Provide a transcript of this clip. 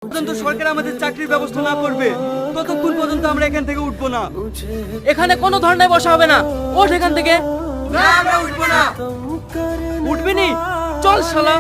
পর্যন্ত সরকার আমাদের চাকরির ব্যবস্থা না করবে ততক্ষণ পর্যন্ত আমরা এখান থেকে উঠবো না। এখানে কোনো ধরনের বসা হবে না, ওঠ এখান থেকে। না আমরা উঠবো না। উঠবি নি? চল শালা।